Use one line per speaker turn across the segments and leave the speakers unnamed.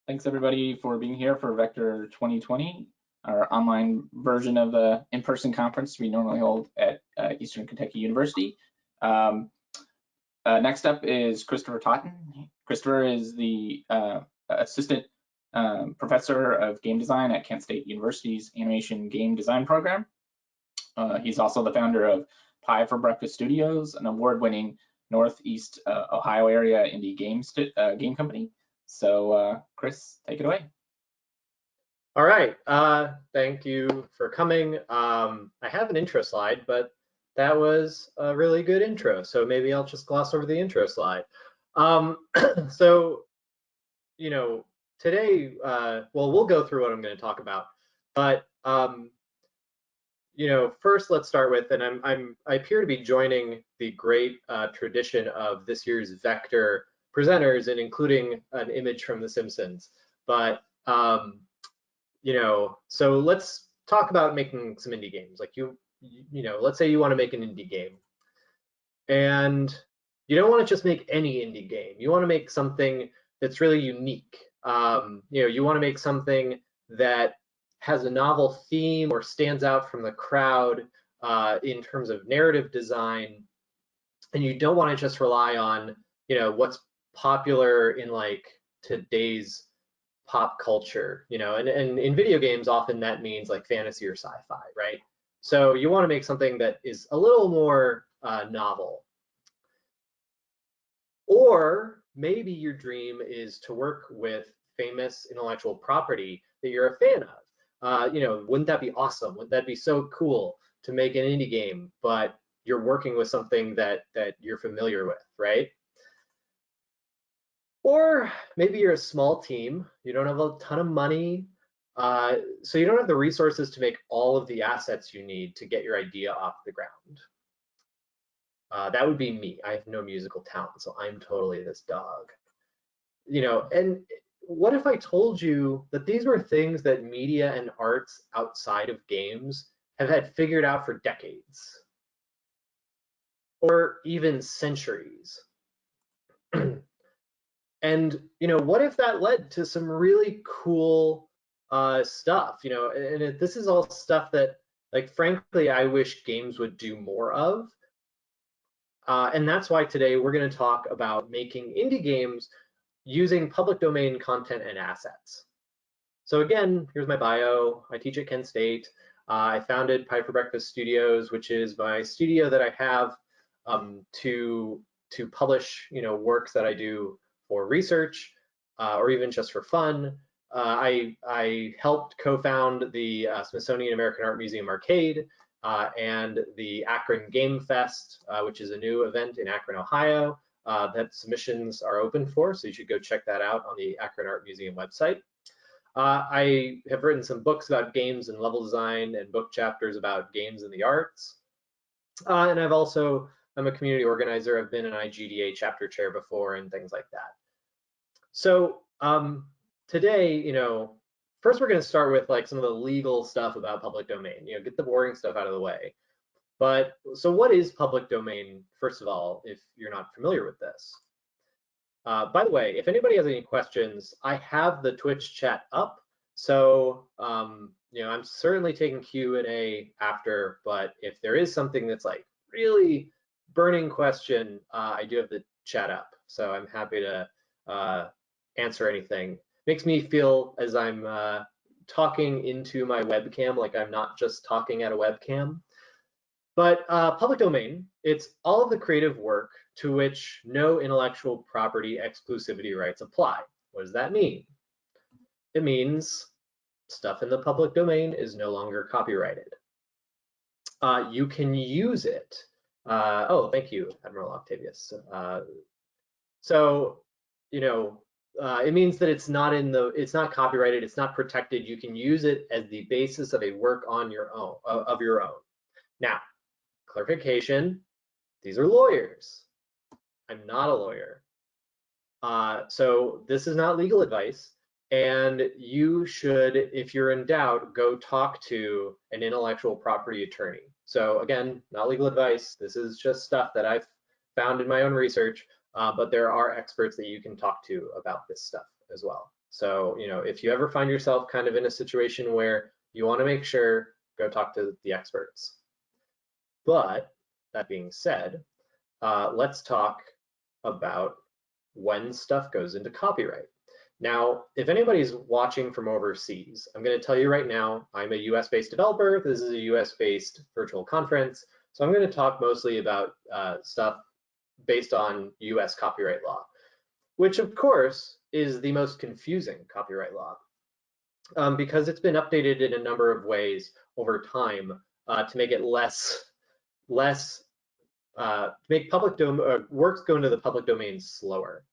Thanks everybody for being here for Vector 2020, our online version of the in-person conference we normally hold at Eastern Kentucky University. Next up is Christopher Totten. Christopher is the assistant professor of game design at Kent State University's Animation Game Design program. He's also the founder of Pie for Breakfast Studios, an award-winning Northeast Ohio area indie game company. So Chris, take it away.
All right, thank you for coming. I have an intro slide, but that was a really good intro, so maybe I'll just gloss over the intro slide. So, you know, today, well, we'll go through what I'm going to talk about, but you know, first let's start with, and I appear to be joining the great tradition of this year's Vector presenters and including an image from The Simpsons. But you know, so let's talk about making some indie games. Like you know, let's say you want to make an indie game, and you don't want to just make any indie game. You want to make something that's really unique. You know, you want to make something that has a novel theme or stands out from the crowd in terms of narrative design, and you don't want to just rely on, you know, what's popular in like today's pop culture, you know, and in video games often that means like fantasy or sci-fi, right? So you want to make something that is a little more novel. Or maybe your dream is to work with famous intellectual property that you're a fan of. You know, wouldn't that be awesome? Wouldn't that be so cool to make an indie game, but you're working with something that you're familiar with, right? Or maybe you're a small team, you don't have a ton of money, so you don't have the resources to make all of the assets you need to get your idea off the ground. That would be me. I have no musical talent, so I'm totally this dog. You know, and what if I told you that these were things that media and arts outside of games have had figured out for decades, or even centuries? And you know, what if that led to some really cool stuff? You know, and this is all stuff that, like, frankly, I wish games would do more of. And that's why today we're going to talk about making indie games using public domain content and assets. So again, here's my bio. I teach at Kent State. I founded Pie for Breakfast Studios, which is my studio that I have to publish, you know, works that I do for research or even just for fun. I helped co-found the Smithsonian American Art Museum Arcade and the Akron Game Fest, which is a new event in Akron, Ohio, that submissions are open for, so you should go check that out on the Akron Art Museum website. I have written some books about games and level design and book chapters about games and the arts. And I'm a community organizer. I've been an IGDA chapter chair before and things like that. So today, you know, first we're going to start with like some of the legal stuff about public domain, you know, get the boring stuff out of the way. But so what is public domain, first of all, if you're not familiar with this? By the way, if anybody has any questions, I have the Twitch chat up. So, you know, I'm certainly taking Q&A after, but if there is something that's like really burning question, I do have the chat up. So I'm happy to answer anything. Makes me feel as I'm talking into my webcam, like I'm not just talking at a webcam. But public domain, it's all of the creative work to which no intellectual property exclusivity rights apply. What does that mean? It means stuff in the public domain is no longer copyrighted. You can use it. Oh, thank you, Admiral Octavius. So, you know, it means that it's not copyrighted, it's not protected. You can use it as the basis of a work on your own, of your own. Now, clarification, these are lawyers. I'm not a lawyer. So this is not legal advice, and you should, if you're in doubt, go talk to an intellectual property attorney. So again, not legal advice. This is just stuff that I've found in my own research, but there are experts that you can talk to about this stuff as well. So, if you ever find yourself kind of in a situation where you want to make sure, go talk to the experts. But that being said, let's talk about when stuff goes into copyright. Now, if anybody's watching from overseas, I'm going to tell you right now, I'm a US-based developer. This is a US-based virtual conference. So I'm going to talk mostly about stuff based on US copyright law, which of course is the most confusing copyright law because it's been updated in a number of ways over time to make it make works go into the public domain slower.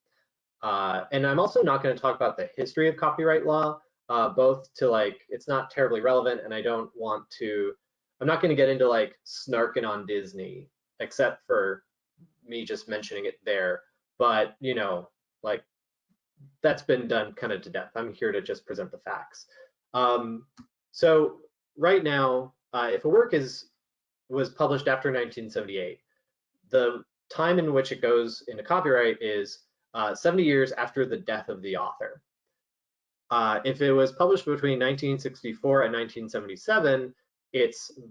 And I'm also not going to talk about the history of copyright law, both to it's not terribly relevant, and I'm not going to get into snarking on Disney, except for me just mentioning it there. But, that's been done kind of to death. I'm here to just present the facts. So right now, if a work was published after 1978, the time in which it goes into copyright is 70 years after the death of the author. If it was published between 1964 and 1977,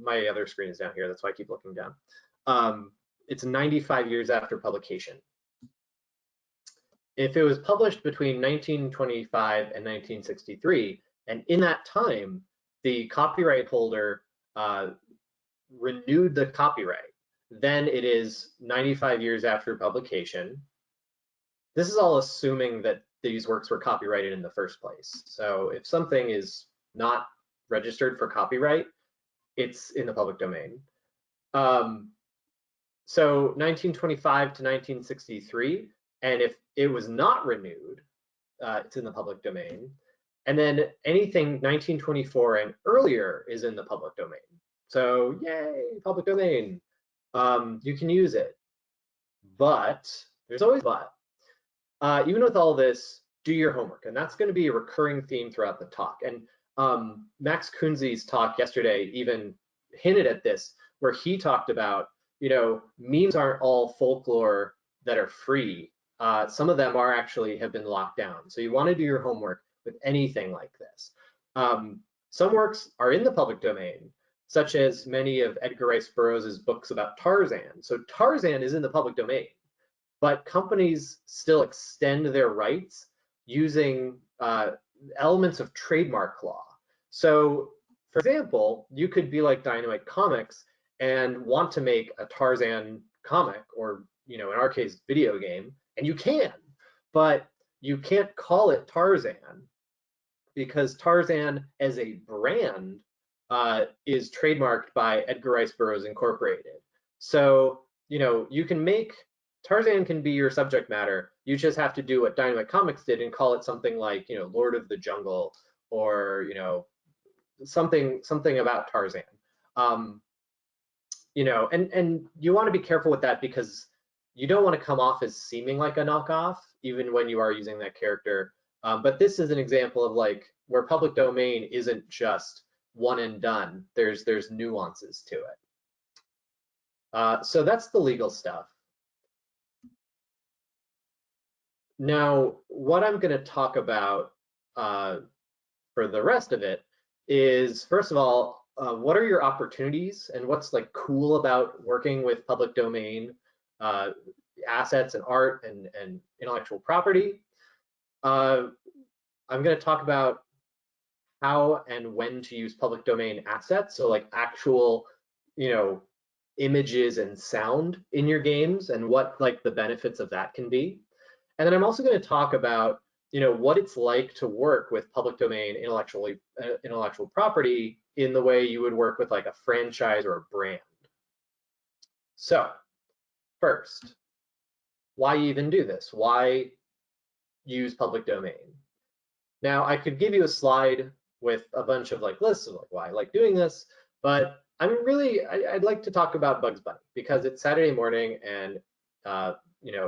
my other screen is down here, that's why I keep looking down. It's 95 years after publication. If it was published between 1925 and 1963, and in that time, the copyright holder renewed the copyright, then it is 95 years after publication. This is all assuming that these works were copyrighted in the first place. So if something is not registered for copyright, it's in the public domain. So 1925 to 1963, and if it was not renewed, it's in the public domain. And then anything 1924 and earlier is in the public domain. So yay, public domain. You can use it. But there's always a but. Even with all this, do your homework. And that's going to be a recurring theme throughout the talk. And Max Kunze's talk yesterday even hinted at this, where he talked about, memes aren't all folklore that are free. Some of them have been locked down. So you want to do your homework with anything like this. Some works are in the public domain, such as many of Edgar Rice Burroughs' books about Tarzan. So Tarzan is in the public domain, but companies still extend their rights using elements of trademark law. So, for example, you could be like Dynamite Comics and want to make a Tarzan comic, or in our case, video game, and you can, but you can't call it Tarzan because Tarzan as a brand is trademarked by Edgar Rice Burroughs Incorporated. So, you can Tarzan can be your subject matter. You just have to do what Dynamite Comics did and call it something like, Lord of the Jungle, or, something about Tarzan. And you want to be careful with that because you don't want to come off as seeming like a knockoff, even when you are using that character. But this is an example of where public domain isn't just one and done. There's nuances to it. So that's the legal stuff. Now, what I'm going to talk about for the rest of it is, first of all, what are your opportunities and what's cool about working with public domain assets and art and intellectual property. I'm going to talk about how and when to use public domain assets, so actual, images and sound in your games, and what the benefits of that can be. And then I'm also going to talk about what it's like to work with public domain intellectual property in the way you would work with a franchise or a brand. So first, why even do this? Why use public domain? Now, I could give you a slide with a bunch of lists of why I like doing this, but I'd like to talk about Bugs Bunny because it's Saturday morning and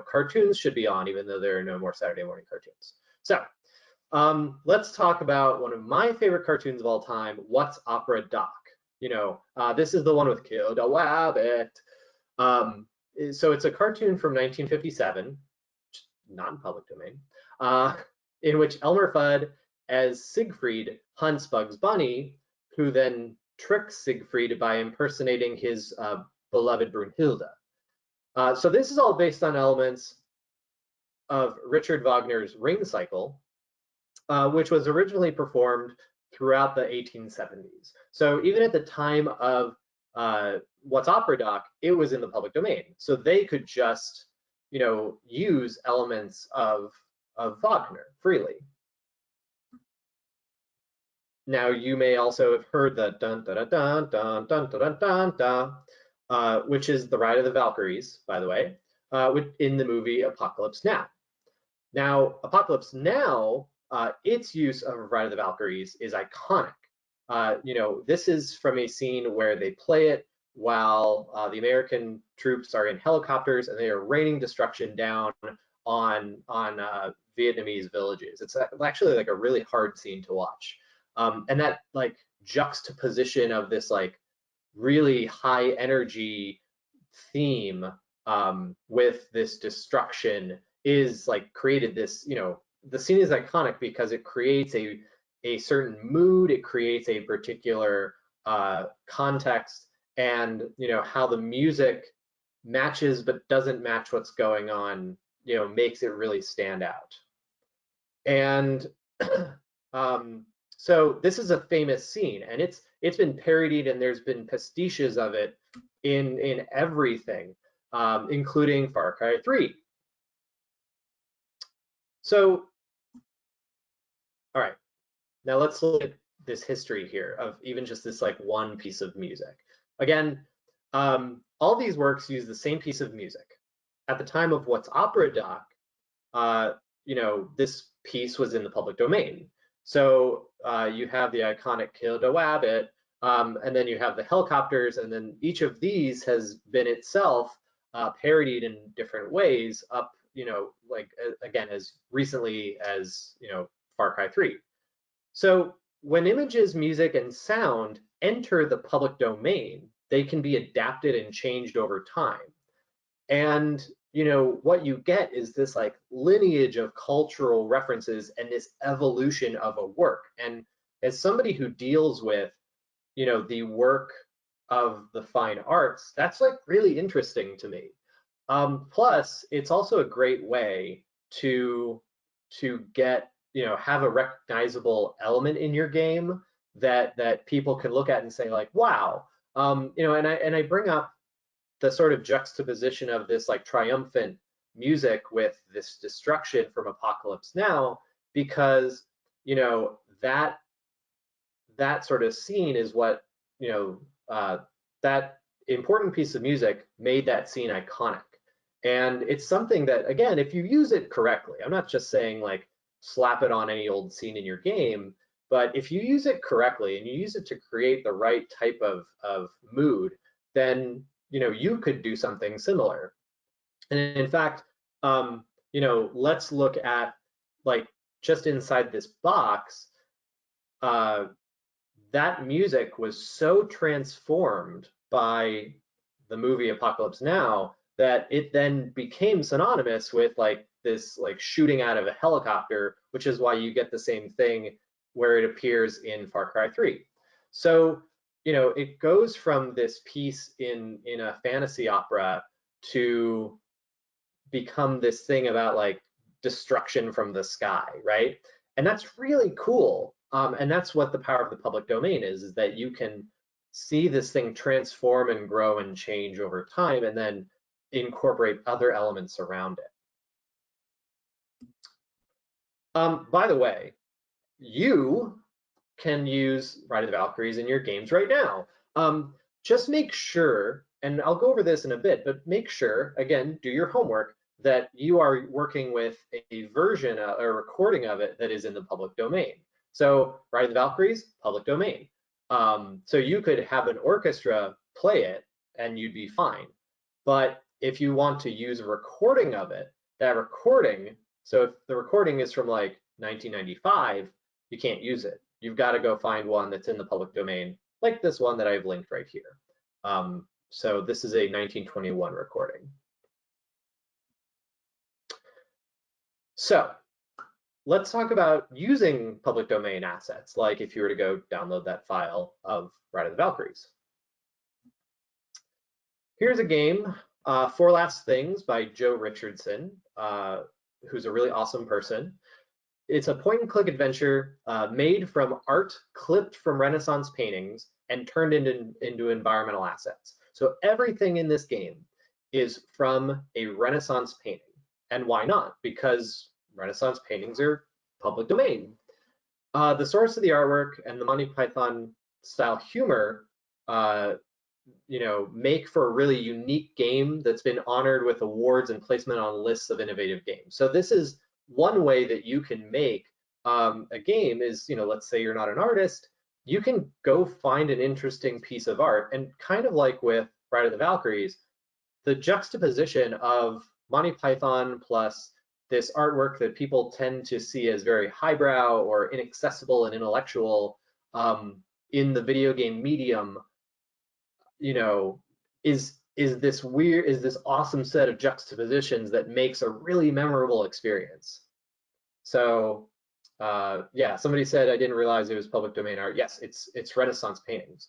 cartoons should be on, even though there are no more Saturday morning cartoons. So let's talk about one of my favorite cartoons of all time, What's Opera Doc? This is the one with Kill the Wabbit. So it's a cartoon from 1957, not in public domain. in which Elmer Fudd as Siegfried hunts Bugs Bunny, who then tricks Siegfried by impersonating his beloved Brunhilde. So this is all based on elements of Richard Wagner's Ring Cycle, which was originally performed throughout the 1870s. So even at the time of What's Opera Doc, it was in the public domain. So they could just, use elements of Wagner freely. Now you may also have heard the dun dun dun dun dun dun dun dun, which is the Ride of the Valkyries, by the way, in the movie Apocalypse Now. Now, Apocalypse Now, its use of Ride of the Valkyries is iconic. This is from a scene where they play it while the American troops are in helicopters and they are raining destruction down on Vietnamese villages. It's actually like a really hard scene to watch. And that like juxtaposition of this like really high energy theme with this destruction is like created this, the scene is iconic because it creates a certain mood, it creates a particular context, and how the music matches but doesn't match what's going on, makes it really stand out. And so this is a famous scene, and it's been parodied, and there's been pastiches of it in everything, including Far Cry 3. So, all right, now let's look at this history here of even just this like one piece of music. Again, all these works use the same piece of music. At the time of What's Opera Doc, this piece was in the public domain. So you have the iconic Kill the Wabbit, and then you have the helicopters, and then each of these has been itself parodied in different ways up, like again, as recently as, Far Cry 3. So when images, music, and sound enter the public domain, they can be adapted and changed over time. And what you get is this like lineage of cultural references and this evolution of a work. And as somebody who deals with, the work of the fine arts, that's like really interesting to me. Plus, it's also a great way to get, have a recognizable element in your game that people can look at and say like, wow, and I bring up the sort of juxtaposition of this like triumphant music with this destruction from Apocalypse Now, because that sort of scene is what that important piece of music made that scene iconic. And it's something that, again, if you use it correctly, I'm not just saying like slap it on any old scene in your game, but if you use it correctly and you use it to create the right type of mood, then you could do something similar. And in fact, let's look at like just inside this box, that music was so transformed by the movie Apocalypse Now that it then became synonymous with like this like shooting out of a helicopter, which is why you get the same thing where it appears in Far Cry 3. So it goes from this piece in a fantasy opera to become this thing about like destruction from the sky, right? And that's really cool. And that's what the power of the public domain is that you can see this thing transform and grow and change over time, and then incorporate other elements around it. By the way, you can use Ride of the Valkyries in your games right now. Just make sure, and I'll go over this in a bit, but make sure, again, do your homework, that you are working with a version, a recording of it that is in the public domain. So Ride of the Valkyries, public domain. So you could have an orchestra play it and you'd be fine. But if you want to use a recording of it, that recording, so if the recording is from like 1995, you can't use it. You've got to go find one that's in the public domain, like this one that I've linked right here. So this is a 1921 recording. So let's talk about using public domain assets, like if you were to go download that file of Ride of the Valkyries. Here's a game, Four Last Things by Joe Richardson, who's a really awesome person. It's a point and click adventure made from art clipped from Renaissance paintings and turned into environmental assets. So everything in this game is from a Renaissance painting. And why not? Because Renaissance paintings are public domain. The source of the artwork and the Monty Python style humor, make for a really unique game that's been honored with awards and placement on lists of innovative games. So this is one way that you can make a game is, let's say you're not an artist, you can go find an interesting piece of art, and kind of like with Ride of the Valkyries, the juxtaposition of Monty Python plus this artwork that people tend to see as very highbrow or inaccessible and intellectual in the video game medium, is this awesome set of juxtapositions that makes a really memorable experience. So yeah, somebody said I didn't realize it was public domain art. Yes, it's Renaissance paintings,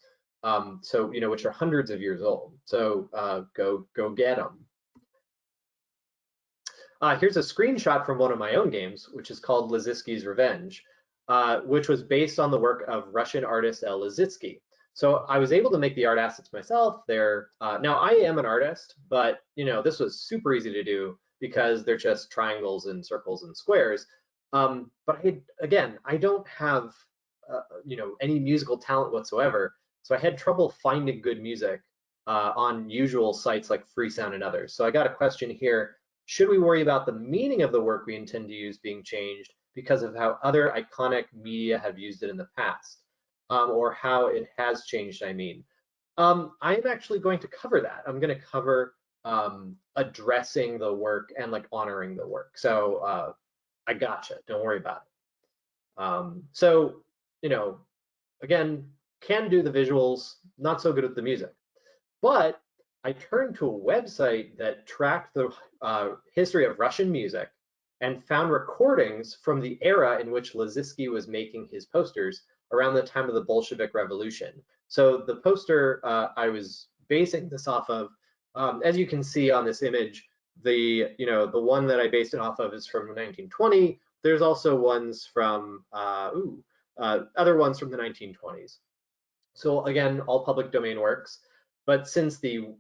so which are hundreds of years old. So go get them. Here's a screenshot from one of my own games, which is called Liszewski's Revenge, which was based on the work of Russian artist L. Liszewski. So I was able to make the art assets myself. Now I am an artist, but this was super easy to do because they're just triangles and circles and squares. But I don't have any musical talent whatsoever, so I had trouble finding good music on usual sites like Freesound and others. So I got a question here: should we worry about the meaning of the work we intend to use being changed because of how other iconic media have used it in the past? Or how it has changed, I mean. I'm actually going to cover that. I'm going to cover addressing the work and like honoring the work. So I gotcha, don't worry about it. So, again, can do the visuals, not so good at the music. But I turned to a website that tracked the history of Russian music and found recordings from the era in which Liszewski was making his posters around the time of the Bolshevik Revolution. So the poster I was basing this off of, as you can see on this image, the one that I based it off of is from 1920. There's also ones from other ones from the 1920s. So again, all public domain works. But since the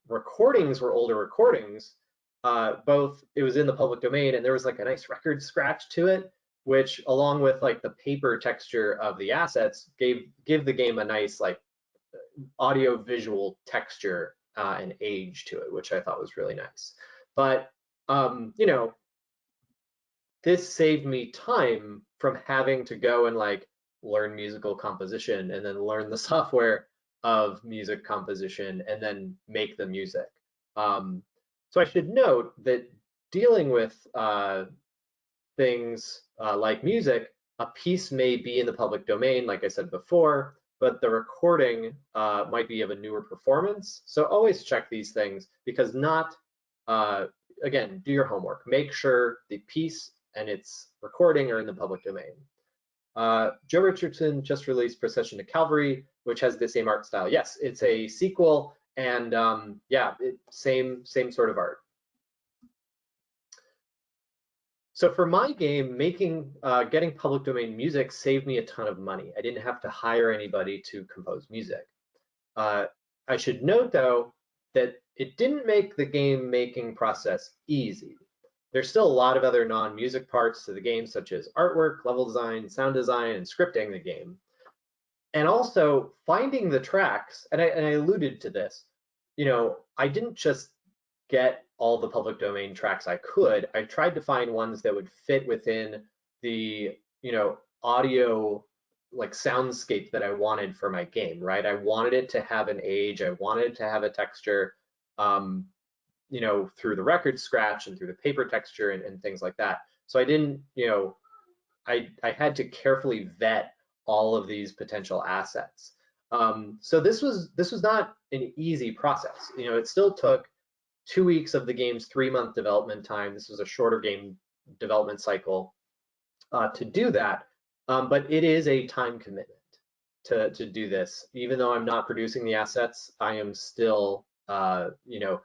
recordings were older recordings, it was in the public domain, and there was like a nice record scratch to it, which along with like the paper texture of the assets give the game a nice like audio visual texture and age to it, which I thought was really nice. But this saved me time from having to go and like learn musical composition and then learn the software of music composition and then make the music. So I should note that dealing with things like music, a piece may be in the public domain, like I said before, but the recording might be of a newer performance. So always check these things, because again, do your homework. Make sure the piece and its recording are in the public domain. Joe Richardson just released Procession to Calvary, which has the same art style. Yes, it's a sequel, and yeah, same sort of art. So for my game, getting public domain music saved me a ton of money. I didn't have to hire anybody to compose music. I should note though that it didn't make the game making process easy. There's still a lot of other non-music parts to the game, such as artwork, level design, sound design, and scripting the game. And also finding the tracks, and I alluded to this, I didn't just get all the public domain tracks I could. I tried to find ones that would fit within the, audio like soundscape that I wanted for my game, right? I wanted it to have an age, I wanted it to have a texture, through the record scratch and through the paper texture and things like that. So I didn't, I had to carefully vet all of these potential assets. So this was not an easy process. It still took 2 weeks of the game's 3-month development time. This was a shorter game development cycle. to do that, but it is a time commitment to do this. Even though I'm not producing the assets, I am still, you know,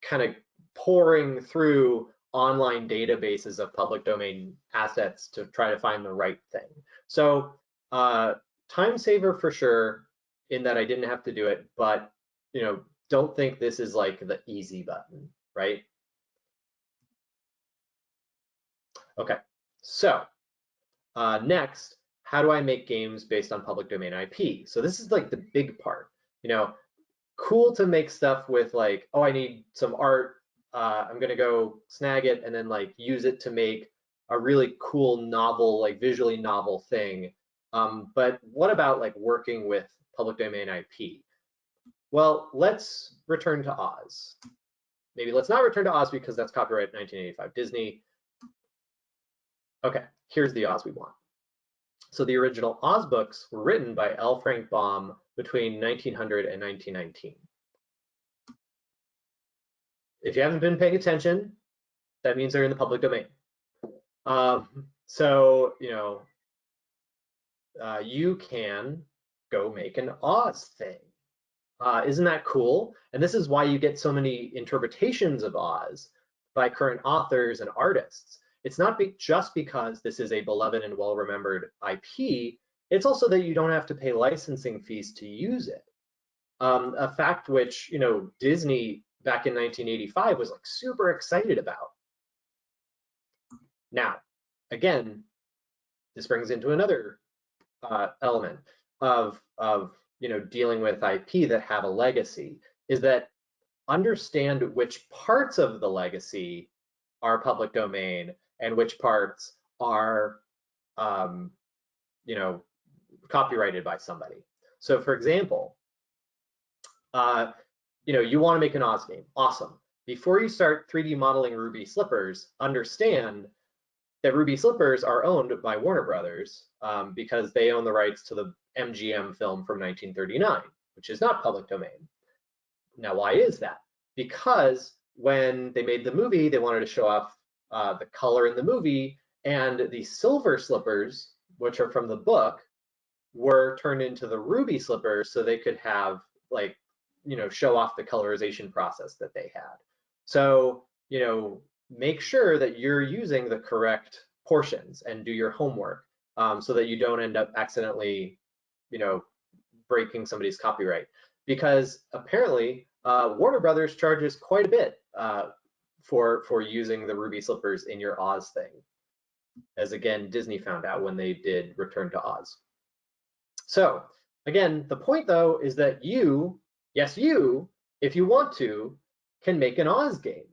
kind of pouring through online databases of public domain assets to try to find the right thing. So time saver for sure, in that I didn't have to do it, but you know, don't think this is like the easy button, right? Okay, so next, how do I make games based on public domain IP? So this is like the big part. You know, cool to make stuff with like, oh, I need some art. I'm gonna go snag it and then like use it to make a really cool novel, like visually novel thing. But what about like working with public domain IP? Well, let's return to Oz. Maybe let's not return to Oz because that's copyright 1985 Disney. Okay, here's the Oz we want. So the original Oz books were written by L. Frank Baum between 1900 and 1919. If you haven't been paying attention, that means they're in the public domain. So, you know, you can go make an Oz thing. Isn't that cool? And this is why you get so many interpretations of Oz by current authors and artists. It's not just because this is a beloved and well-remembered IP, it's also that you don't have to pay licensing fees to use it. A fact which, you know, Disney back in 1985 was like super excited about. Now, again, this brings into another element of you know, dealing with IP that have a legacy, is that understand which parts of the legacy are public domain and which parts are you know, copyrighted by somebody. So for example, you know, you want to make an Oz game. Awesome. Before you start 3D modeling Ruby Slippers, understand that Ruby Slippers are owned by Warner Brothers because they own the rights to the MGM film from 1939, which is not public domain. Now, why is that? Because when they made the movie, they wanted to show off the color in the movie, and the silver slippers, which are from the book, were turned into the ruby slippers so they could have, like, you know, show off the colorization process that they had. So, you know, make sure that you're using the correct portions and do your homework so that you don't end up accidentally, you know, breaking somebody's copyright. Because apparently Warner Brothers charges quite a bit for using the ruby slippers in your Oz thing, as again Disney found out when they did Return to Oz. So again, the point though is that you, yes you, if you want to, can make an Oz game.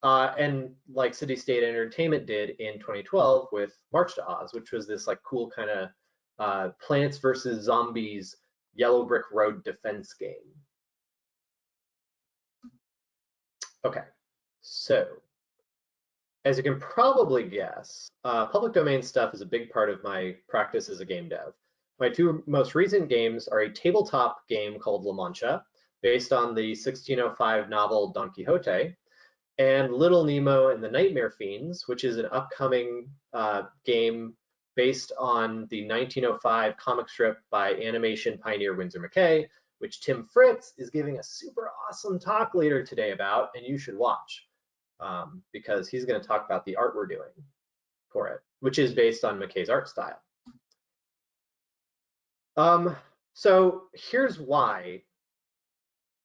And like City State Entertainment did in 2012 with March to Oz, which was this like cool kind of Plants versus Zombies Yellow Brick Road defense game. Okay, so as you can probably guess, public domain stuff is a big part of my practice as a game dev. My two most recent games are a tabletop game called La Mancha, based on the 1605 novel Don Quixote, and Little Nemo and the Nightmare Fiends, which is an upcoming game based on the 1905 comic strip by animation pioneer Winsor McCay, which Tim Fritz is giving a super awesome talk later today about, and you should watch because he's going to talk about the art we're doing for it, which is based on McCay's art style. So here's why,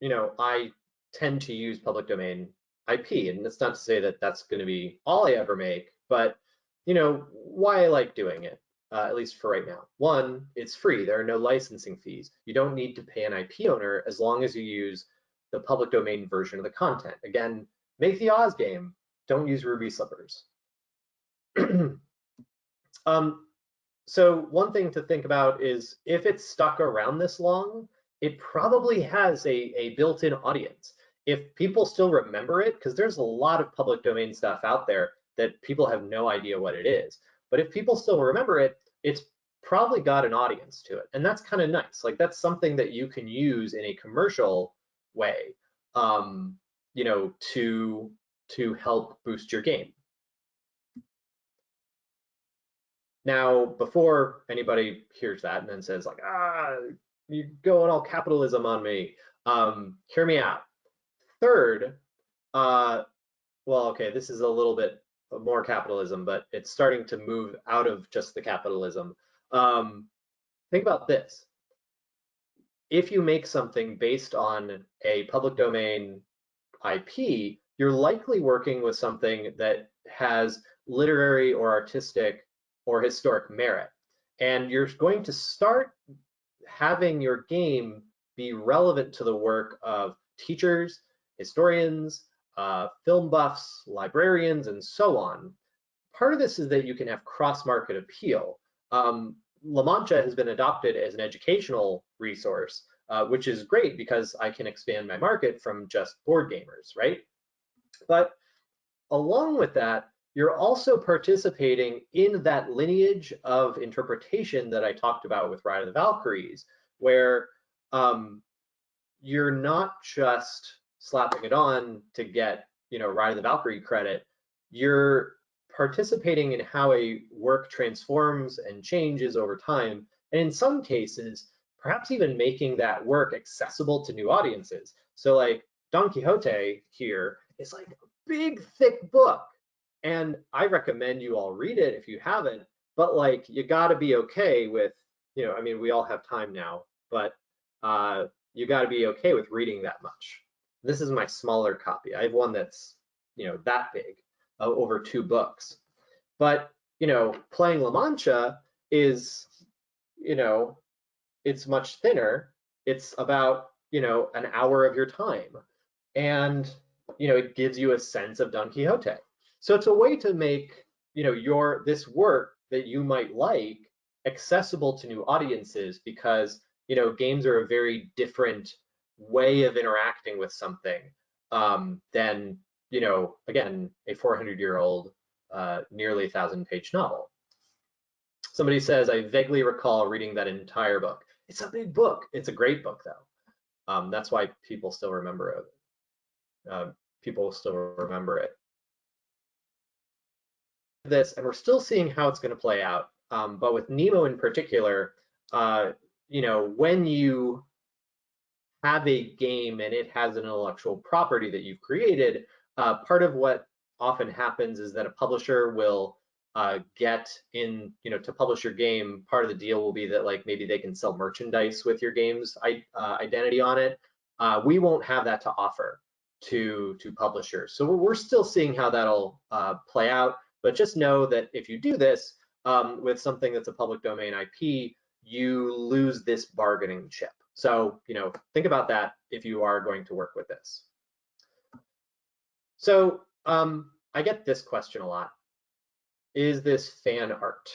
you know, I tend to use public domain IP, and it's not to say that that's going to be all I ever make, but you know, why I like doing it, at least for right now. One, it's free. There are no licensing fees. You don't need to pay an IP owner as long as you use the public domain version of the content. Again, make the Oz game. Don't use Ruby Slippers. So one thing to think about is if it's stuck around this long, it probably has a built-in audience. If people still remember it, because there's a lot of public domain stuff out there that people have no idea what it is. But if people still remember it, it's probably got an audience to it. And that's kind of nice. Like that's something that you can use in a commercial way, you know, to help boost your game. Now, before anybody hears that and then says like, you're going all capitalism on me, hear me out. Third, well, okay, this is a little bit more capitalism, but it's starting to move out of just the capitalism. Think about this. If you make something based on a public domain IP, you're likely working with something that has literary or artistic or historic merit. And you're going to start having your game be relevant to the work of teachers, historians, film buffs, librarians, and so on. Part of this is that you can have cross-market appeal. La Mancha has been adopted as an educational resource, which is great because I can expand my market from just board gamers, right? But along with that, you're also participating in that lineage of interpretation that I talked about with Ride of the Valkyries, where you're not just slapping it on to get, Ride of the Valkyrie credit. You're participating in how a work transforms and changes over time, and in some cases, perhaps even making that work accessible to new audiences. So like Don Quixote here is like a big, thick book, and I recommend you all read it if you haven't, but like you gotta be okay with, I mean, we all have time now, but you gotta be okay with reading that much. This is my smaller copy. I have one that's, that big, over 2 books. But, playing La Mancha is, it's much thinner. It's about, an hour of your time. And, it gives you a sense of Don Quixote. So it's a way to make, this work that you might like accessible to new audiences because, games are a very different way of interacting with something than, again, a 400-year-old, nearly 1,000-page novel. Somebody says, I vaguely recall reading that entire book. It's a big book. It's a great book, though. That's why people still remember it. This, and we're still seeing how it's going to play out. But with Nemo in particular, when you have a game and it has an intellectual property that you've created, part of what often happens is that a publisher will get in, to publish your game, part of the deal will be that like maybe they can sell merchandise with your game's identity on it. We won't have that to offer to publishers. So we're still seeing how that'll play out, but just know that if you do this with something that's a public domain IP, you lose this bargaining chip. So, think about that if you are going to work with this. So I get this question a lot. Is this fan art?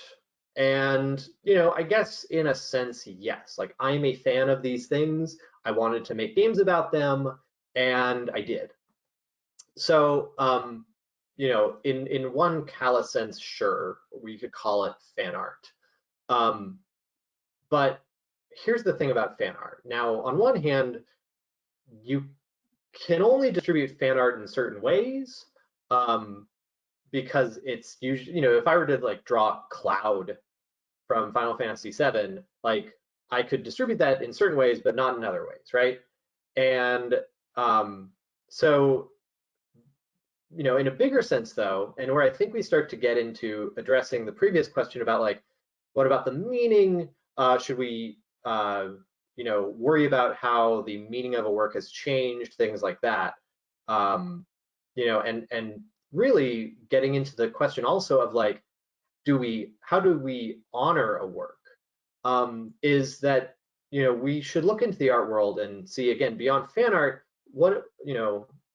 And, I guess in a sense, yes. Like I'm a fan of these things. I wanted to make games about them, and I did. So, in one callous sense, sure, we could call it fan art. But here's the thing about fan art. Now, on one hand, you can only distribute fan art in certain ways because it's usually, if I were to like draw Cloud from Final Fantasy VII, like I could distribute that in certain ways, but not in other ways, right? And so, in a bigger sense though, and where I think we start to get into addressing the previous question about like, what about the meaning? Should we, worry about how the meaning of a work has changed, things like that. And really getting into the question also of like, how do we honor a work? Is that, we should look into the art world and see, again, beyond fan art, what,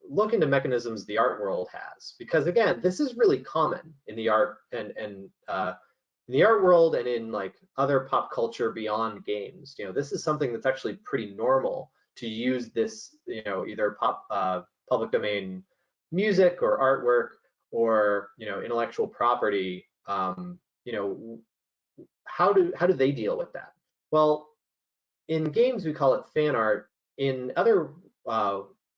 look into mechanisms the art world has, because again, this is really common in the art and in the art world and in like other pop culture beyond games. This is something that's actually pretty normal to use this, either public domain music or artwork or intellectual property. How do they deal with that? Well, in games we call it fan art. In other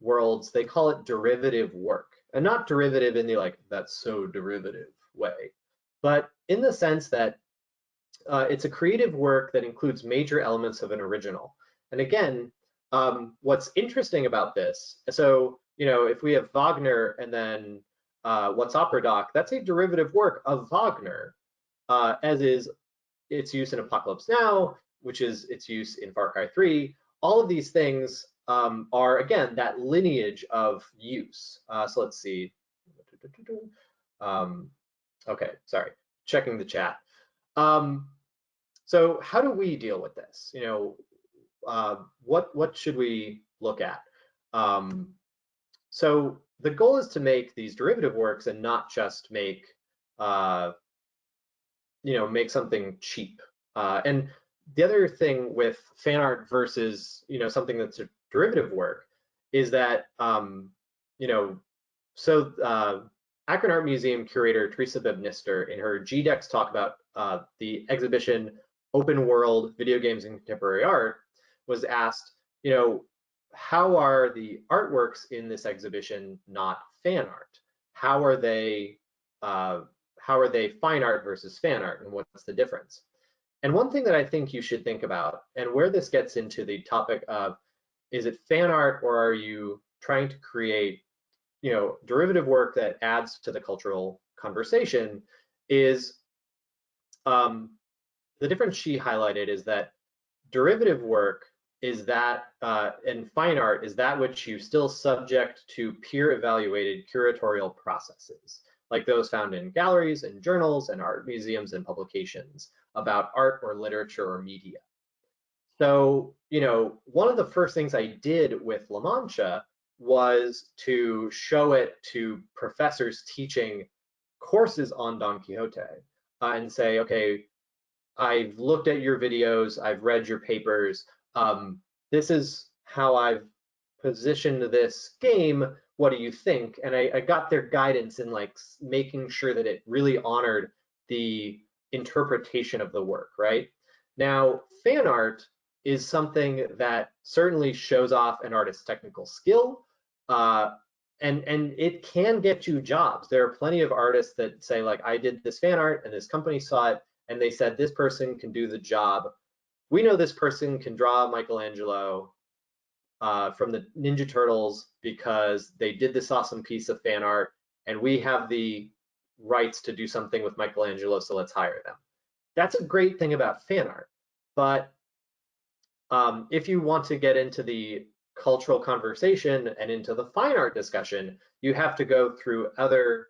worlds, they call it derivative work, and not derivative in the like that's so derivative way, but in the sense that it's a creative work that includes major elements of an original. And again, what's interesting about this, so if we have Wagner and then What's Opera Doc, that's a derivative work of Wagner, as is its use in Apocalypse Now, which is its use in Far Cry 3. All of these things are, again, that lineage of use. So let's see. Okay, sorry, checking the chat. So how do we deal with this? What should we look at? So the goal is to make these derivative works and not just make make something cheap. And the other thing with fan art versus something that's a derivative work is that Akron Art Museum curator Teresa Bebnister in her GDEX talk about the exhibition Open World Video Games and Contemporary Art was asked, how are the artworks in this exhibition not fan art? How are they fine art versus fan art, and what's the difference? And one thing that I think you should think about, and where this gets into the topic of, is it fan art or are you trying to create derivative work that adds to the cultural conversation, is the difference she highlighted is that derivative work is that, and fine art is that which you still subject to peer evaluated curatorial processes, like those found in galleries and journals and art museums and publications about art or literature or media. So, one of the first things I did with La Mancha was to show it to professors teaching courses on Don Quixote and say, okay, I've looked at your videos, I've read your papers, this is how I've positioned this game, what do you think? And I got their guidance in like making sure that it really honored the interpretation of the work, right? Now, fan art is something that certainly shows off an artist's technical skill, and it can get you jobs. There are plenty of artists that say, like, I did this fan art and this company saw it and they said this person can do the job. We know this person can draw Michelangelo from the Ninja Turtles because they did this awesome piece of fan art, and we have the rights to do something with Michelangelo, so let's hire them. That's a great thing about fan art. But if you want to get into the cultural conversation and into the fine art discussion, you have to go through other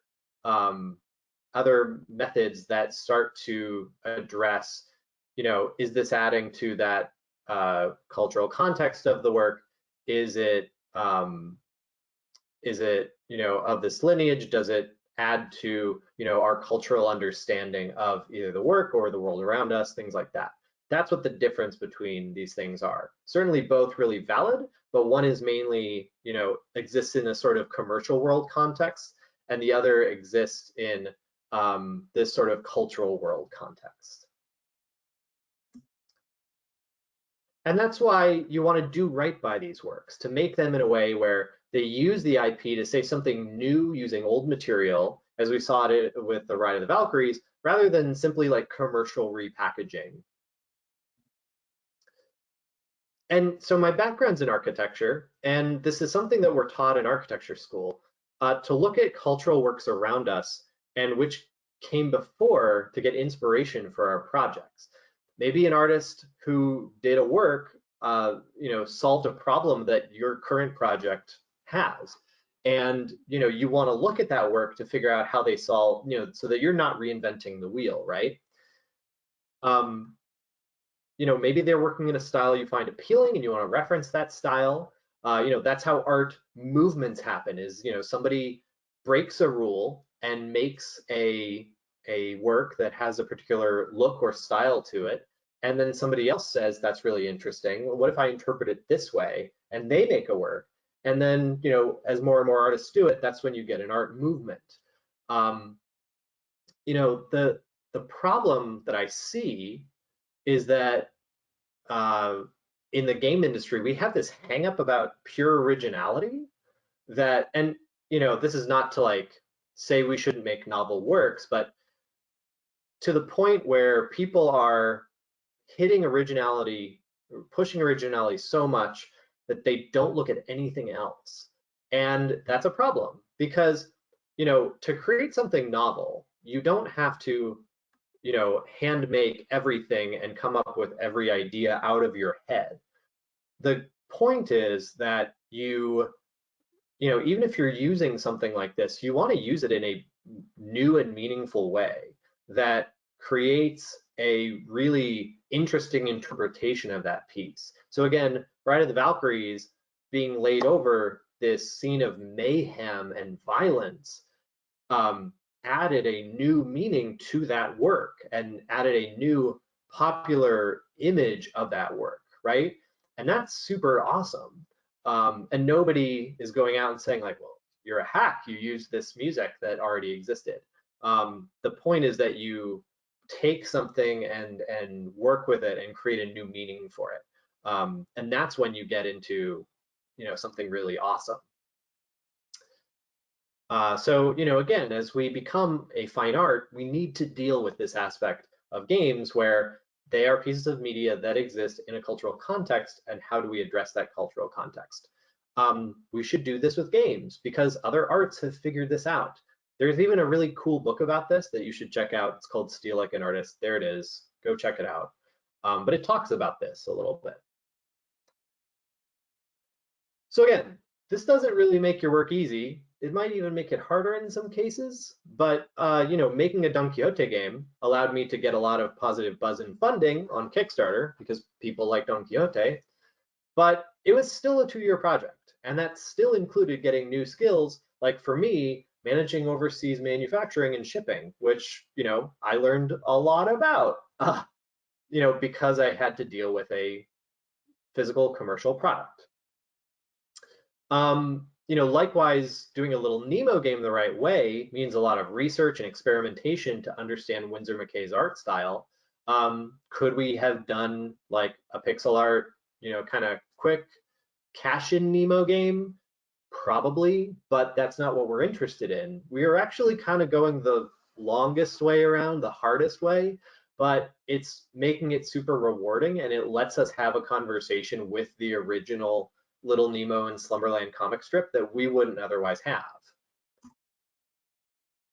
methods that start to address, is this adding to that cultural context of the work? Is it of this lineage? Does it add to our cultural understanding of either the work or the world around us? Things like that. That's what the difference between these things are. Certainly both really valid, but one is mainly exists in a sort of commercial world context, and the other exists in this sort of cultural world context. And that's why you want to do right by these works, to make them in a way where they use the IP to say something new using old material, as we saw it with the Ride of the Valkyries, rather than simply like commercial repackaging. And so my background's in architecture, and this is something that we're taught in architecture school, to look at cultural works around us and which came before to get inspiration for our projects. Maybe an artist who did a work, solved a problem that your current project has. And, you want to look at that work to figure out how they solve, so that you're not reinventing the wheel, right? Maybe they're working in a style you find appealing and you want to reference that style. That's how art movements happen, is, somebody breaks a rule and makes a work that has a particular look or style to it, and then somebody else says, that's really interesting, what if I interpret it this way? And they make a work, and then as more and more artists do it, that's when you get an art movement. The problem that I see is that in the game industry, we have this hang up about pure originality that, and this is not to like say we shouldn't make novel works, but to the point where people are hitting originality, pushing originality so much that they don't look at anything else. And that's a problem because, to create something novel, you don't have to, hand make everything and come up with every idea out of your head. The point is that even if you're using something like this, you want to use it in a new and meaningful way that creates a really interesting interpretation of that piece. So again, Ride of the Valkyries being laid over this scene of mayhem and violence added a new meaning to that work and added a new popular image of that work, right? And that's super awesome. And nobody is going out and saying like, well, you're a hack, you used this music that already existed. The point is that you take something and work with it and create a new meaning for it. And that's when you get into, something really awesome. So, again, as we become a fine art, we need to deal with this aspect of games where they are pieces of media that exist in a cultural context, and how do we address that cultural context? We should do this with games because other arts have figured this out. There's even a really cool book about this that you should check out. It's called Steal Like an Artist. There it is. Go check it out. But it talks about this a little bit. So again, this doesn't really make your work easy. It might even make it harder in some cases, but making a Don Quixote game allowed me to get a lot of positive buzz and funding on Kickstarter because people like Don Quixote, but it was still a 2-year project, and that still included getting new skills, like for me, managing overseas manufacturing and shipping, which, I learned a lot about, because I had to deal with a physical commercial product. Likewise, doing a little Nemo game the right way means a lot of research and experimentation to understand Winsor McKay's art style. Could we have done like a pixel art, kind of quick cash-in Nemo game? Probably, but that's not what we're interested in. We are actually kind of going the longest way around, the hardest way, but it's making it super rewarding, and it lets us have a conversation with the original Little Nemo and Slumberland comic strip that we wouldn't otherwise have.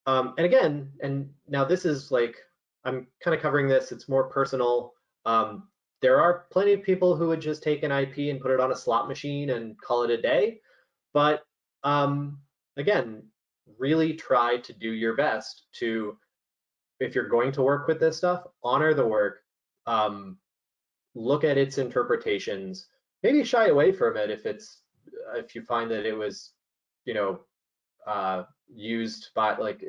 And again, and now this is like, I'm kind of covering this, it's more personal. There are plenty of people who would just take an IP and put it on a slot machine and call it a day. But again, really try to do your best to, if you're going to work with this stuff, honor the work, look at its interpretations, maybe shy away from it if you find that it was, used by like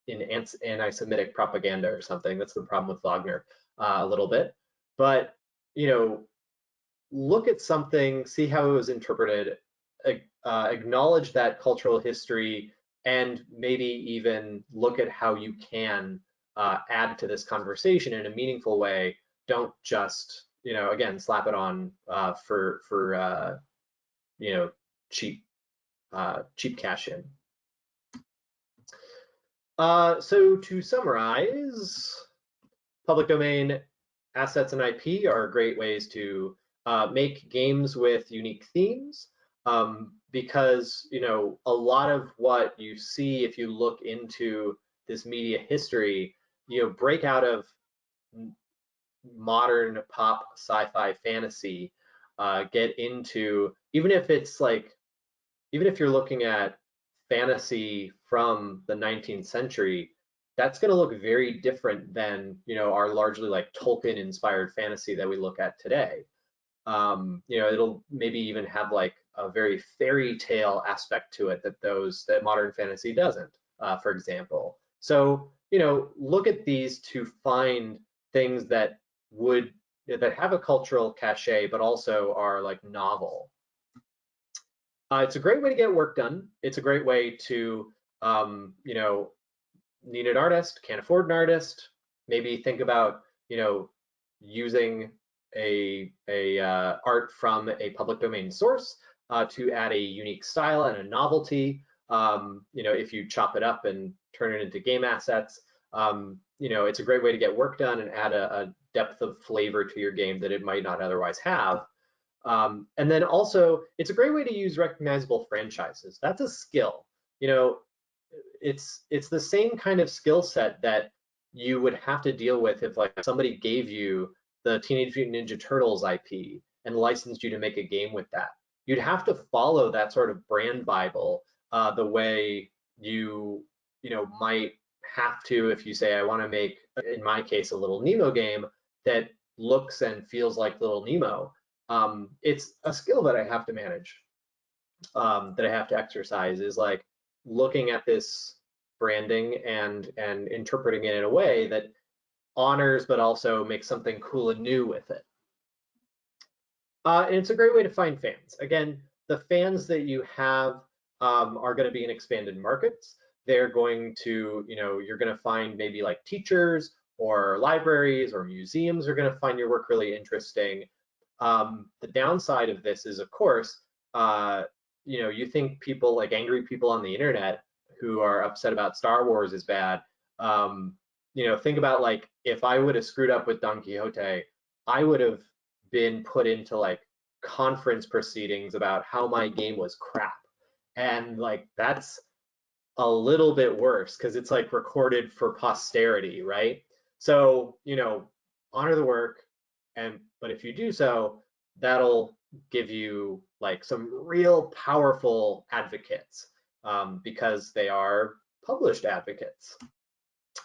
in anti-Semitic propaganda or something. That's the problem with Wagner a little bit. But look at something, see how it was interpreted, acknowledge that cultural history, and maybe even look at how you can add to this conversation in a meaningful way. Don't just again, slap it on for cheap cash in. So to summarize, public domain assets and IP are great ways to make games with unique themes, because a lot of what you see if you look into this media history, break out of modern pop sci-fi fantasy, get into, even if you're looking at fantasy from the 19th century, that's going to look very different than our largely like Tolkien inspired fantasy that we look at today. It'll maybe even have like a very fairy tale aspect to it that modern fantasy doesn't, for example. So look at these to find things that have a cultural cachet, but also are like novel. It's a great way to get work done. It's a great way to, need an artist, can't afford an artist, maybe think about, using a art from a public domain source to add a unique style and a novelty. If you chop it up and turn it into game assets, You know, it's a great way to get work done and add a depth of flavor to your game that it might not otherwise have. And then also, it's a great way to use recognizable franchises. That's a skill. You know, it's the same kind of skill set that you would have to deal with if like somebody gave you the Teenage Mutant Ninja Turtles IP and licensed you to make a game with that. You'd have to follow that sort of brand Bible the way you know might have to if you say I want to make, in my case, a Little Nemo game that looks and feels like Little Nemo. It's a skill that I have to manage, that I have to exercise, is like looking at this branding and interpreting it in a way that honors but also makes something cool and new with it. And it's a great way to find fans. Again, the fans that you have are going to be in expanded markets. They're going to, you know, you're going to find maybe like teachers or libraries or museums are going to find your work really interesting. The downside of this is, of course, you know, you think people like angry people on the internet who are upset about Star Wars is bad. You know, think about like if I would have screwed up with Don Quixote, I would have been put into like conference proceedings about how my game was crap. And like that's a little bit worse because it's like recorded for posterity, right? So, you know, honor the work, but if you do so, that'll give you like some real powerful advocates because they are published advocates.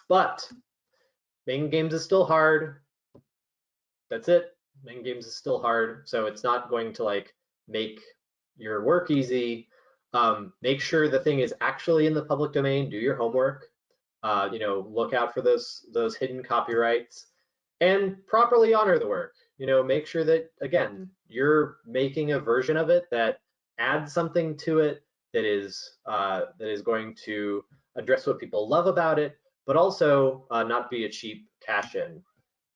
But making games is still hard. That's it. Making games is still hard, so it's not going to like make your work easy. Make sure the thing is actually in the public domain. Do your homework. You know, look out for those hidden copyrights, and properly honor the work. You know, make sure that again you're making a version of it that adds something to it that is going to address what people love about it, but also not be a cheap cash-in.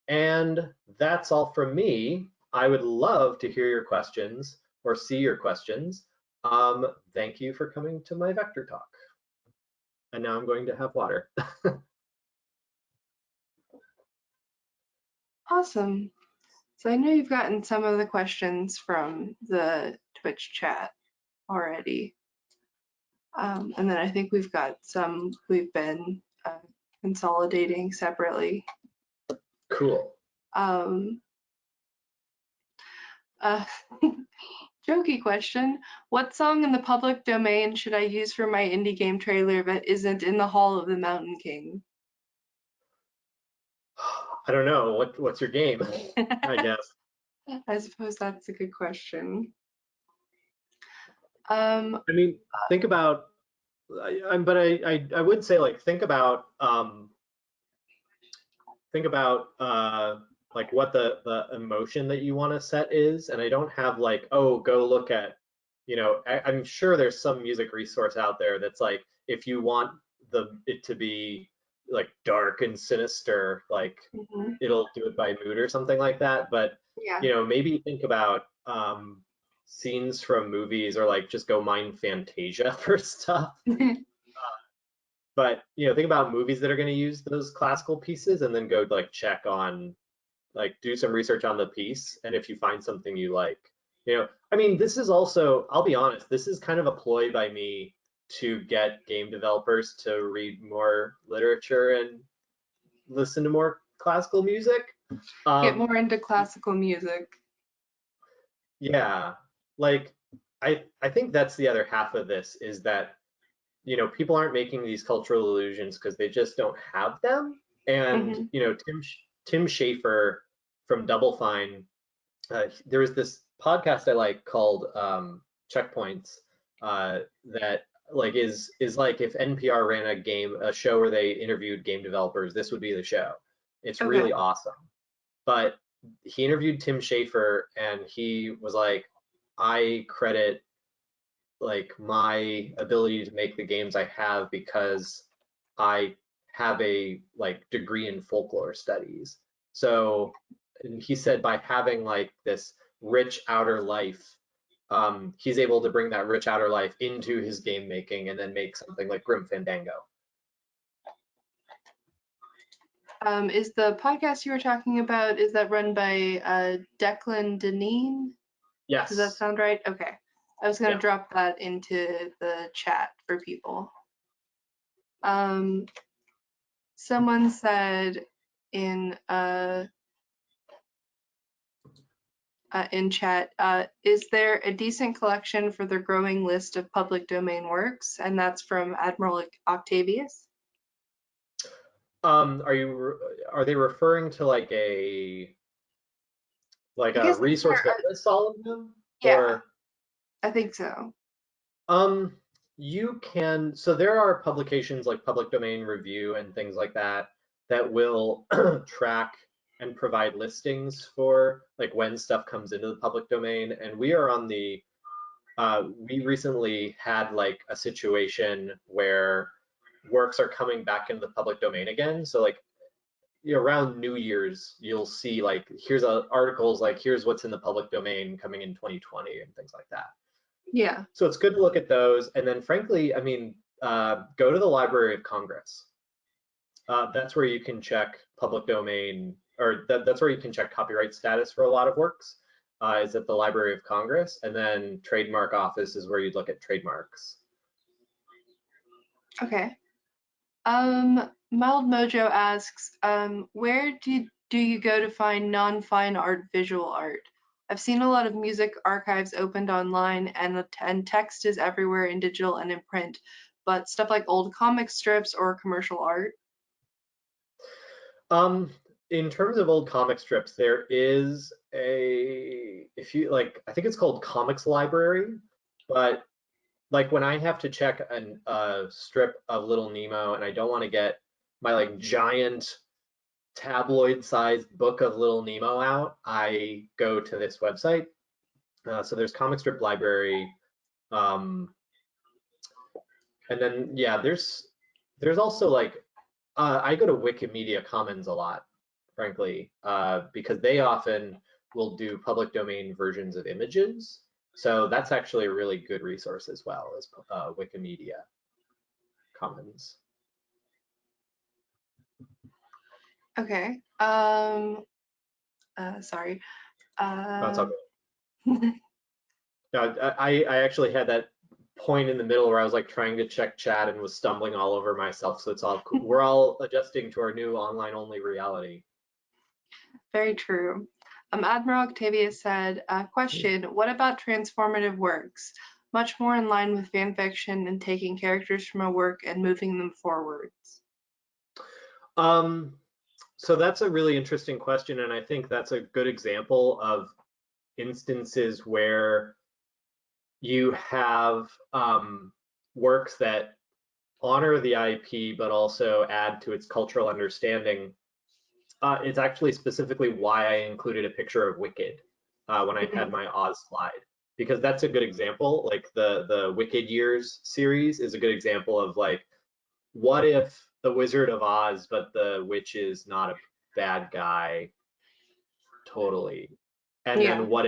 And that's all from me. I would love to hear your questions or see your questions. Thank you for coming to my vector talk. And now I'm going to have water.
Awesome. So I know you've gotten some of the questions from the Twitch chat already. And then I think we've got some we've been consolidating separately.
Cool.
Jokey question. What song in the public domain should I use for my indie game trailer that isn't in the Hall of the Mountain King?
I don't know. What's your game? I guess.
I suppose that's a good question.
I mean, think about. But I would say like think about like what the emotion that you want to set is, and I don't have like, oh, go look at, you know, I'm sure there's some music resource out there that's like if you want it to be like dark and sinister, like it'll do it by mood or something like that. But
yeah,
you know, maybe think about scenes from movies, or like just go mine Fantasia for stuff. But you know, think about movies that are going to use those classical pieces, and then go like check on, like do some research on the piece, and if you find something you like, you know, I mean, this is also, I'll be honest, this is kind of a ploy by me to get game developers to read more literature and listen to more classical music.
Get more into classical music.
Yeah, like I think that's the other half of this, is that you know, people aren't making these cultural illusions because they just don't have them. And you know, Tim Schafer from Double Fine, there was this podcast I like called Checkpoints that like is like if NPR ran a show where they interviewed game developers, this would be the show. It's really awesome. But he interviewed Tim Schafer, and he was like, I credit like my ability to make the games I have because I have a like degree in folklore studies. So, and he said by having like this rich outer life, he's able to bring that rich outer life into his game making and then make something like Grim Fandango.
Is the podcast you were talking about, is that run by Declan Deneen?
Yes.
Does that sound right? Okay. I was going to
Yeah.
drop that into the chat for people. Someone said in chat, is there a decent collection for the growing list of public domain works? And that's from Admiral Octavius.
Are they referring to like a resource that lists all of them?
Yeah,
Or
I think so.
you can, so there are publications like Public Domain Review and things like that that will track and provide listings for like when stuff comes into the public domain. And we are on the, we recently had like a situation where works are coming back into the public domain again. So like around New Year's, you'll see like, here's articles like, here's what's in the public domain coming in 2020 and things like that.
Yeah.
So it's good to look at those. And then frankly, I mean, go to the Library of Congress. That's where you can check public domain, or that's where you can check copyright status for a lot of works, is at the Library of Congress. And then Trademark Office is where you'd look at trademarks.
Okay. Mild Mojo asks, where do you go to find non-fine art visual art? I've seen a lot of music archives opened online, and text is everywhere in digital and in print, but stuff like old comic strips or commercial art?
In terms of old comic strips, there is if you like, I think it's called Comics Library, but like when I have to check a strip of Little Nemo and I don't want to get my like giant tabloid-sized book of Little Nemo out, I go to this website. So there's Comic Strip Library, and then yeah, there's also like I go to Wikimedia Commons a lot, frankly, because they often will do public domain versions of images. So that's actually a really good resource as well as Wikimedia Commons.
Okay. Sorry.
No, it's all good. No, I actually had that point in the middle where I was like trying to check chat and was stumbling all over myself. So it's all cool. We're all adjusting to our new online only reality.
Very true. Admiral Octavius said, question, what about transformative works? Much more in line with fan fiction and taking characters from a work and moving them forwards.
So that's a really interesting question, and I think that's a good example of instances where you have works that honor the IP but also add to its cultural understanding. It's actually specifically why I included a picture of Wicked when I had my Oz slide, because that's a good example. Like the Wicked Years series is a good example of like, what if the Wizard of Oz, but the witch is not a bad guy totally? And then what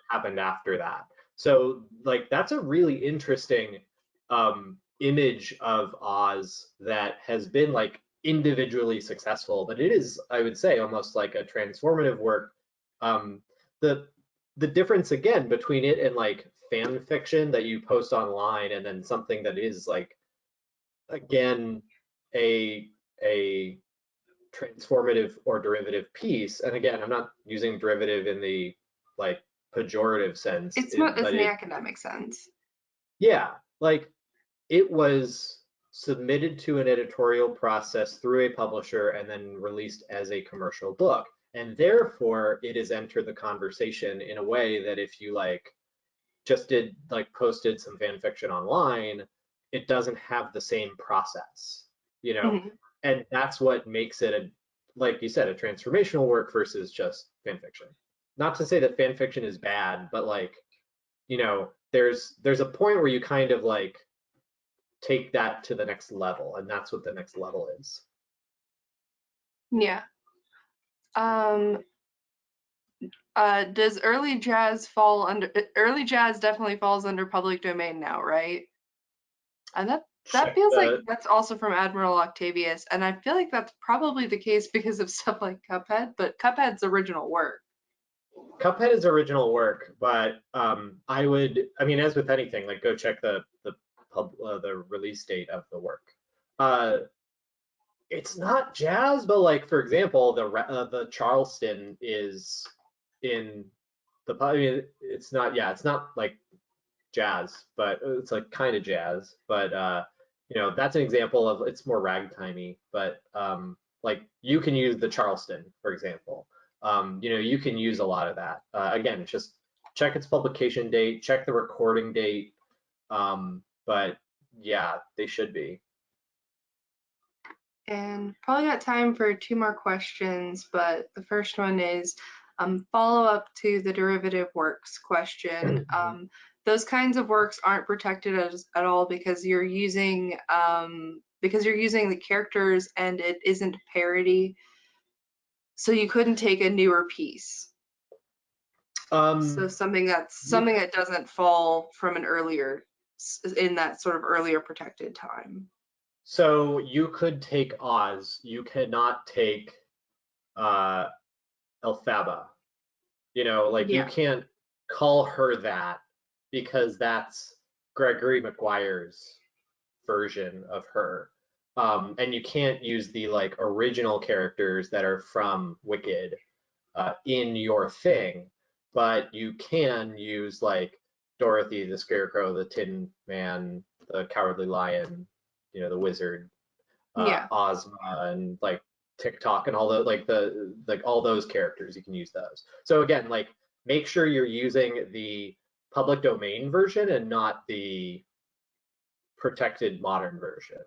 happened after that? So like that's a really interesting image of Oz that has been like individually successful, but it is, I would say, almost like a transformative work. The difference again between it and like fan fiction that you post online and then something that is like, again, a transformative or derivative piece. And again, I'm not using derivative in the like pejorative sense.
It's not in the academic sense.
Yeah, like it was submitted to an editorial process through a publisher and then released as a commercial book. And therefore it has entered the conversation in a way that if you like just did like posted some fan fiction online, it doesn't have the same process, you know? And that's what makes it a, like you said, a transformational work versus just fan fiction. Not to say that fan fiction is bad, but like, you know, there's a point where you kind of like take that to the next level, and that's what the next level is.
Yeah. Does early jazz fall under, early jazz definitely falls under public domain now, right? And That
check
feels
the-
like that's also from Admiral Octavius, and I feel like that's probably the case because of stuff like Cuphead, but Cuphead's original work.
Cuphead is original work, but I mean, as with anything, like go check the release date of the work. It's not jazz, but like for example, the Charleston is in the. I mean, it's not. Yeah, it's not like jazz, but it's like kind of jazz. But you know, that's an example of it's more ragtimey. But like you can use the Charleston, for example. You know, you can use a lot of that. Again, just check its publication date, check the recording date. But yeah, they should be.
And probably got time for 2 more questions, but the first one is follow up to the derivative works question. Those kinds of works aren't protected at all because you're using the characters and it isn't parody. So you couldn't take a newer piece. So something that doesn't fall from an earlier, in that sort of earlier protected time.
So you could take Oz. You cannot take Elphaba. You know, like you
Yeah.
can't call her that because that's Gregory Maguire's version of her. And you can't use the like original characters that are from Wicked in your thing, but you can use like Dorothy, the Scarecrow, the Tin Man, the Cowardly Lion, you know, the Wizard,
Yeah.
Ozma, and like TikTok and all the all those characters. You can use those. So again, like make sure you're using the public domain version and not the protected modern version.